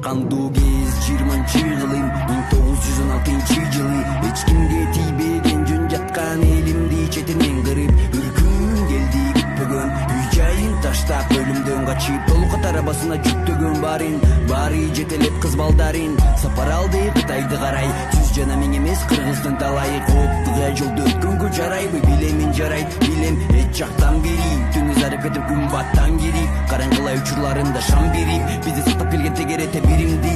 кандуу кез 20-жылым 1916-жылы эч кимге тийбеген жөн жаткан элимди четинен кырып үркүн келди күтпөгөн үй жайын таштап өлүмдөн качып толук кат арабасына жүктөгөн баары жетелеп кыз балдарын сапар алды Кытайды карай 100 жана 1000 эмес кыргыздын талайы кооптуга жолду өткөнгө жарайбы билемин жарайт билем эч жактан бери түнү зарып кетип күн баттан кирип караңгылай учурларында шам берип бизди сактап келген тегерете биримди